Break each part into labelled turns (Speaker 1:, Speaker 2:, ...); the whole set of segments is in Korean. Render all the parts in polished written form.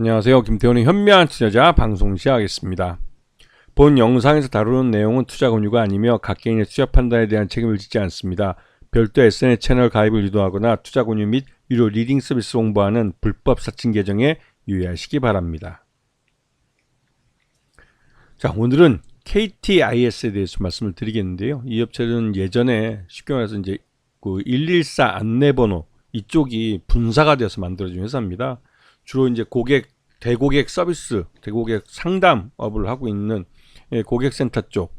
Speaker 1: 안녕하세요. 김태훈의 현명한 투자자 방송 시작하겠습니다. 본 영상에서 다루는 내용은 투자 권유가 아니며 각 개인의 투자 판단에 대한 책임을 짓지 않습니다. 별도 SNS 채널 가입을 유도하거나 투자 권유 및 유료 리딩 서비스 홍보하는 불법 사칭 계정에 유의하시기 바랍니다. 자, 오늘은 KTIS에 대해서 말씀을 드리겠는데요. 이 업체는 예전에 쉽게 말해서 이제 그 114 안내번호 이쪽이 분사가 되어서 만들어진 회사입니다. 주로 이제 대고객 서비스, 대고객 상담업을 하고 있는 고객센터 쪽,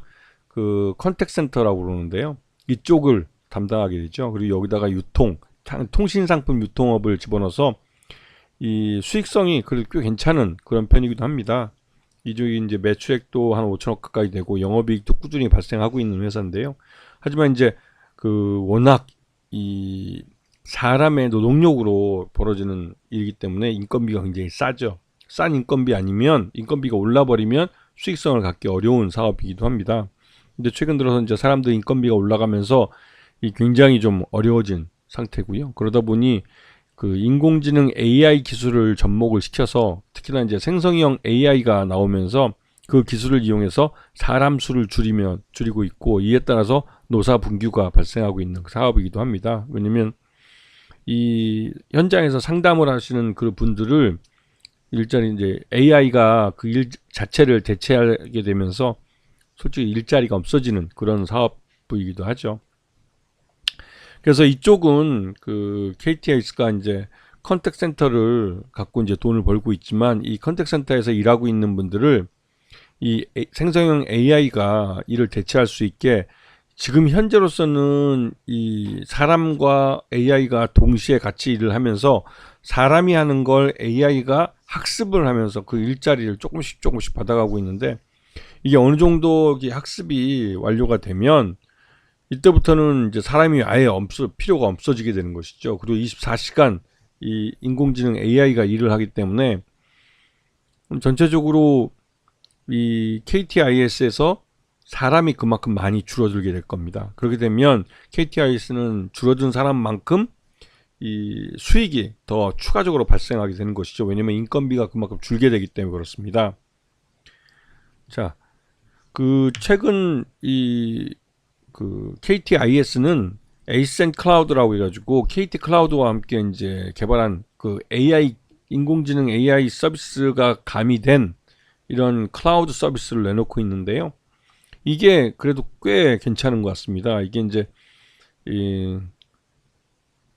Speaker 1: 그 컨택센터라고 그러는데요. 이쪽을 담당하게 되죠. 그리고 여기다가 통신상품 유통업을 집어넣어서 이 수익성이 그래도 꽤 괜찮은 그런 편이기도 합니다. 이쪽이 이제 매출액도 한 5천억 가까이 되고 영업이익도 꾸준히 발생하고 있는 회사인데요. 하지만 이제 그 워낙 이 사람의 노동력으로 벌어지는 일이기 때문에 인건비가 굉장히 싸죠. 싼 인건비 아니면 인건비가 올라버리면 수익성을 갖기 어려운 사업이기도 합니다. 근데 최근 들어서 이제 사람들 인건비가 올라가면서 이 굉장히 좀 어려워진 상태고요. 그러다 보니 그 인공지능 AI 기술을 접목을 시켜서 특히나 이제 생성형 AI가 나오면서 그 기술을 이용해서 사람 수를 줄이고 있고, 이에 따라서 노사 분규가 발생하고 있는 사업이기도 합니다. 왜냐면 이 현장에서 상담을 하시는 그 분들을 일자리 이제 AI가 그 일 자체를 대체하게 되면서 솔직히 일자리가 없어지는 그런 사업부이기도 하죠. 그래서 이쪽은 그 KTIS가 이제 컨택센터를 갖고 이제 돈을 벌고 있지만, 이 컨택센터에서 일하고 있는 분들을 이 생성형 AI가 이를 대체할 수 있게 지금 현재로서는 이 사람과 AI가 동시에 같이 일을 하면서 사람이 하는 걸 AI가 학습을 하면서 그 일자리를 조금씩 받아가고 있는데, 이게 어느 정도 학습이 완료가 되면 이때부터는 이제 사람이 아예 필요가 없어지게 되는 것이죠. 그리고 24시간 이 인공지능 AI가 일을 하기 때문에 전체적으로 이 KTIS에서 사람이 그만큼 많이 줄어들게 될 겁니다. 그렇게 되면 KTIS는 줄어든 사람만큼 이 수익이 더 추가적으로 발생하게 되는 것이죠. 왜냐면 인건비가 그만큼 줄게 되기 때문에 그렇습니다. 자, 그 최근 그 KTIS는 에이센 클라우드라고 해가지고 KT 클라우드와 함께 이제 개발한 그 AI 인공지능 AI 서비스가 가미된 이런 클라우드 서비스를 내놓고 있는데요. 이게 그래도 꽤 괜찮은 것 같습니다. 이게 이제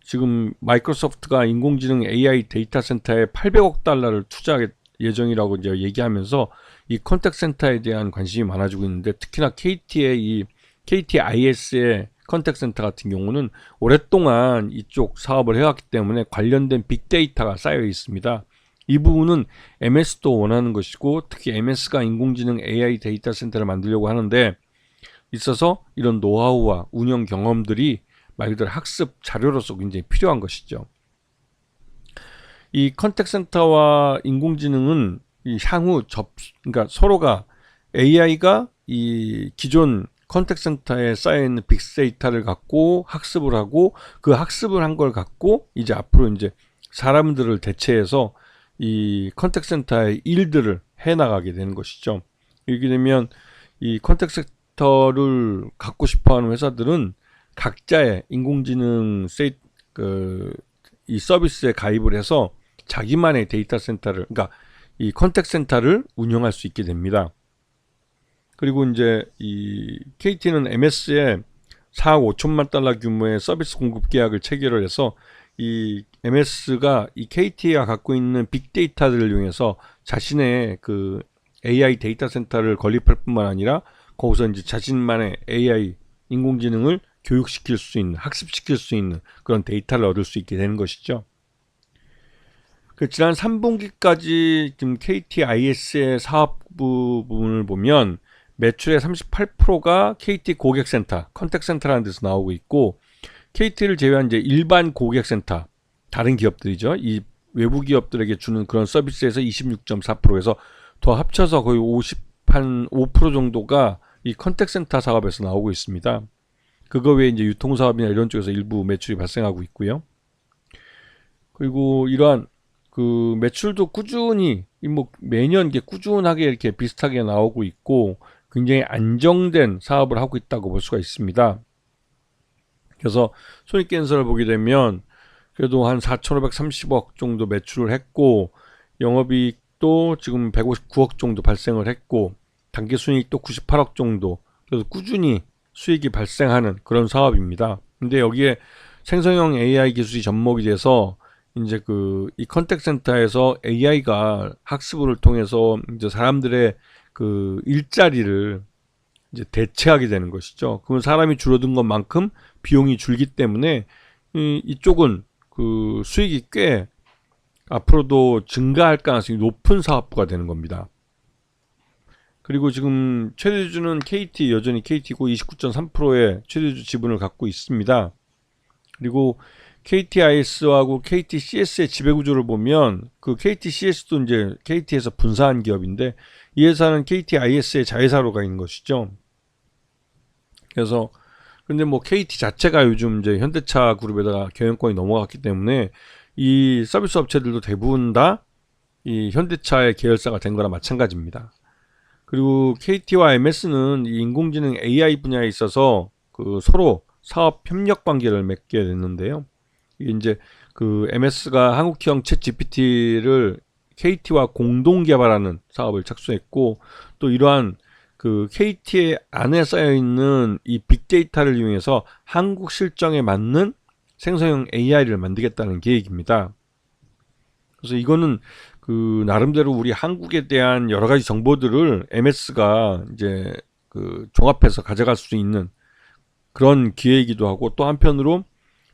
Speaker 1: 지금 마이크로소프트가 인공지능 AI 데이터 센터에 800억 달러를 투자할 예정이라고 이제 얘기하면서 이 컨택 센터에 대한 관심이 많아지고 있는데, 특히나 KTIS의 컨택 센터 같은 경우는 오랫동안 이쪽 사업을 해왔기 때문에 관련된 빅데이터가 쌓여 있습니다. 이 부분은 MS도 원하는 것이고, 특히 MS가 인공지능 AI 데이터 센터를 만들려고 하는데 있어서 이런 노하우와 운영 경험들이 말 그대로 학습 자료로서 굉장히 필요한 것이죠. 이 컨택 센터와 인공지능은 이 그러니까 서로가 AI가 이 기존 컨택 센터에 쌓여있는 빅데이터를 갖고 학습을 하고, 그 학습을 한 걸 갖고 이제 앞으로 이제 사람들을 대체해서 이 컨택 센터의 일들을 해나가게 되는 것이죠. 이렇게 되면 이 컨택 센터를 갖고 싶어하는 회사들은 각자의 인공지능 이 서비스에 가입을 해서 자기만의 데이터 센터를, 그러니까 이 컨택 센터를 운영할 수 있게 됩니다. 그리고 이제 이 KT는 MS에 4억 5천만 달러 규모의 서비스 공급 계약을 체결을 해서 이 MS가 이 KT가 갖고 있는 빅데이터들을 이용해서 자신의 그 AI 데이터 센터를 건립할 뿐만 아니라 거기서 이제 자신만의 AI 인공지능을 교육시킬 수 있는, 학습시킬 수 있는 그런 데이터를 얻을 수 있게 되는 것이죠. 지난 3분기까지 지금 KTIS의 사업 부분을 보면 매출의 38%가 KT 고객센터, 컨택센터라는 데서 나오고 있고, KT를 제외한 이제 일반 고객센터, 다른 기업들이죠. 이 외부 기업들에게 주는 그런 서비스에서 26.4%에서 더 합쳐서 거의 5% 정도가 이 컨택센터 사업에서 나오고 있습니다. 그거 외에 이제 유통사업이나 이런 쪽에서 일부 매출이 발생하고 있고요. 그리고 이러한 그 매출도 꾸준히 뭐 매년 이게 꾸준하게 이렇게 비슷하게 나오고 있고 굉장히 안정된 사업을 하고 있다고 볼 수가 있습니다. 그래서 손익계산서를 보게 되면 그래도 한 4,530억 정도 매출을 했고 영업이익도 지금 159억 정도 발생을 했고 당기순이익도 98억 정도, 그래서 꾸준히 수익이 발생하는 그런 사업입니다. 근데 여기에 생성형 AI 기술이 접목이 돼서 이제 이 컨택센터에서 AI가 학습을 통해서 이제 사람들의 그 일자리를 이제 대체하게 되는 것이죠. 그러면 사람이 줄어든 것만큼 비용이 줄기 때문에 이쪽은 그 수익이 꽤 앞으로도 증가할 가능성이 높은 사업부가 되는 겁니다. 그리고 지금 최대주주는 KT, 여전히 KT고 29.3%의 최대주 지분을 갖고 있습니다. 그리고 KTIS하고 KTCS의 지배구조를 보면 그 KTCS도 이제 KT에서 분사한 기업인데 이 회사는 KTIS의 자회사로 가 있는 것이죠. 그래서 근데 뭐 KT 자체가 요즘 이제 현대차 그룹에다가 경영권이 넘어갔기 때문에 이 서비스 업체들도 대부분 다 이 현대차의 계열사가 된 거나 마찬가지입니다. 그리고 KT와 MS는 이 인공지능 AI 분야에 있어서 그 서로 사업 협력 관계를 맺게 됐는데요. 이제 그 MS가 한국형 챗GPT를 KT와 공동 개발하는 사업을 착수했고 또 이러한 그 KT의 안에 쌓여 있는 이 빅데이터를 이용해서 한국 실정에 맞는 생성형 AI를 만들겠다는 계획입니다. 그래서 이거는 그 나름대로 우리 한국에 대한 여러 가지 정보들을 MS가 이제 그 종합해서 가져갈 수 있는 그런 기회이기도 하고 또 한편으로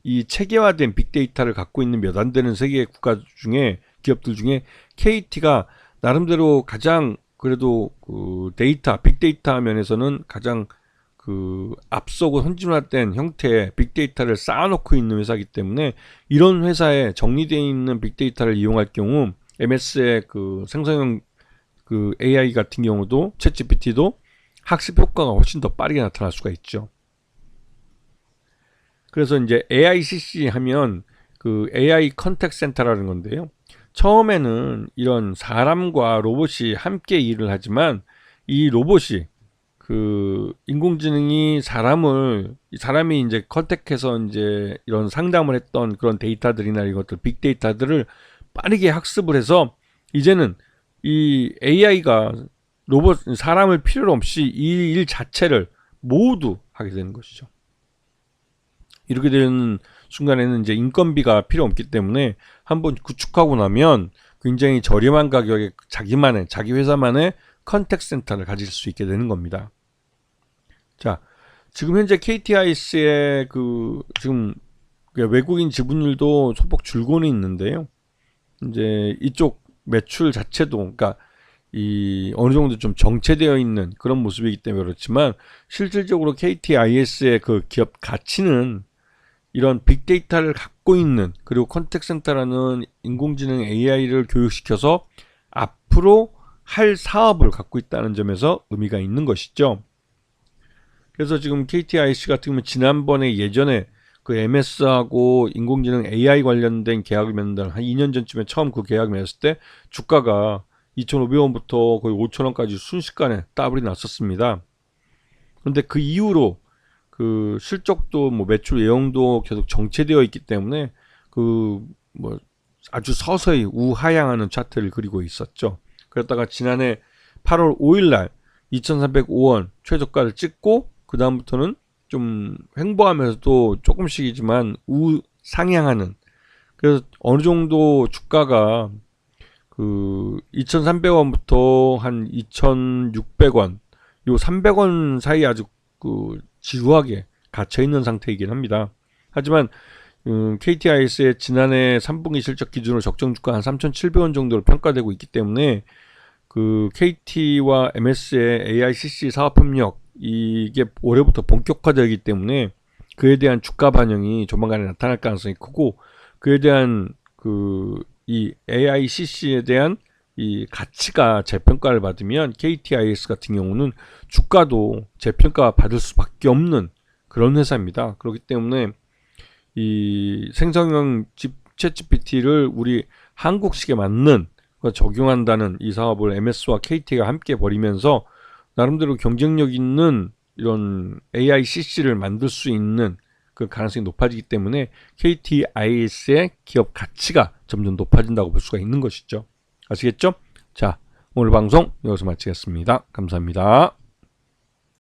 Speaker 1: 이 체계화된 빅데이터를 갖고 있는 몇 안 되는 세계 국가 중에 기업들 중에 KT가 나름대로 가장 그래도 그 빅데이터 면에서는 가장 그 앞서고 선진화된 형태의 빅데이터를 쌓아놓고 있는 회사이기 때문에 이런 회사에 정리되어 있는 빅데이터를 이용할 경우 MS의 그 생성형 그 AI 같은 경우도 챗GPT도 학습 효과가 훨씬 더 빠르게 나타날 수가 있죠. 그래서 이제 AICC 하면 그 AI 컨택 센터라는 건데요. 처음에는 이런 사람과 로봇이 함께 일을 하지만 이 로봇이 그 인공지능이 사람이 이제 컨택해서 이제 이런 상담을 했던 그런 데이터들이나 이것들 빅데이터들을 빠르게 학습을 해서 이제는 이 AI가 사람을 필요 없이 이 일 자체를 모두 하게 되는 것이죠. 이렇게 되는 순간에는 이제 인건비가 필요 없기 때문에 한번 구축하고 나면 굉장히 저렴한 가격에 자기 회사만의 컨택 센터를 가질 수 있게 되는 겁니다. 자, 지금 현재 KTIS의 지금 외국인 지분율도 소폭 줄고는 있는데요. 이제 이쪽 매출 자체도 그러니까 이 어느 정도 좀 정체되어 있는 그런 모습이기 때문에 그렇지만 실질적으로 KTIS의 그 기업 가치는 이런 빅데이터를 갖고 있는 그리고 컨택센터라는 인공지능 AI를 교육시켜서 앞으로 할 사업을 갖고 있다는 점에서 의미가 있는 것이죠. 그래서 지금 KTIC 같은 경우는 지난번에 예전에 그 MS하고 인공지능 AI 관련된 계약을 맺는 한 2년 전쯤에 처음 그 계약을 맺었을 때 주가가 2,500원부터 거의 5,000원까지 순식간에 더블이 났었습니다. 그런데 그 이후로 그 실적도 뭐 매출 예형도 계속 정체되어 있기 때문에 그 뭐 아주 서서히 우하향하는 차트를 그리고 있었죠. 그러다가 지난해 8월 5일 날 2,305원 최저가를 찍고 그 다음부터는 좀 횡보하면서도 조금씩이지만 우상향하는, 그래서 어느 정도 주가가 그 2,300원부터 한 2,600원 요 300원 사이 아주 그 지루하게 갇혀 있는 상태이긴 합니다. 하지만 KTIS의 지난해 3분기 실적 기준으로 적정 주가 한 3,700원 정도로 평가되고 있기 때문에 그 KT와 MS의 AICC 사업 협력 이게 올해부터 본격화되기 때문에 그에 대한 주가 반영이 조만간에 나타날 가능성이 크고 그에 대한 이 AICC에 대한 이 가치가 재평가를 받으면 KTIS 같은 경우는 주가도 재평가 받을 수밖에 없는 그런 회사입니다. 그렇기 때문에 이 생성형 챗GPT를 우리 한국식에 맞는 걸 적용한다는 이 사업을 MS와 KT가 함께 벌이면서 나름대로 경쟁력 있는 이런 AICC를 만들 수 있는 그 가능성이 높아지기 때문에 KTIS의 기업 가치가 점점 높아진다고 볼 수가 있는 것이죠. 아시겠죠? 자, 오늘 방송 여기서 마치겠습니다. 감사합니다.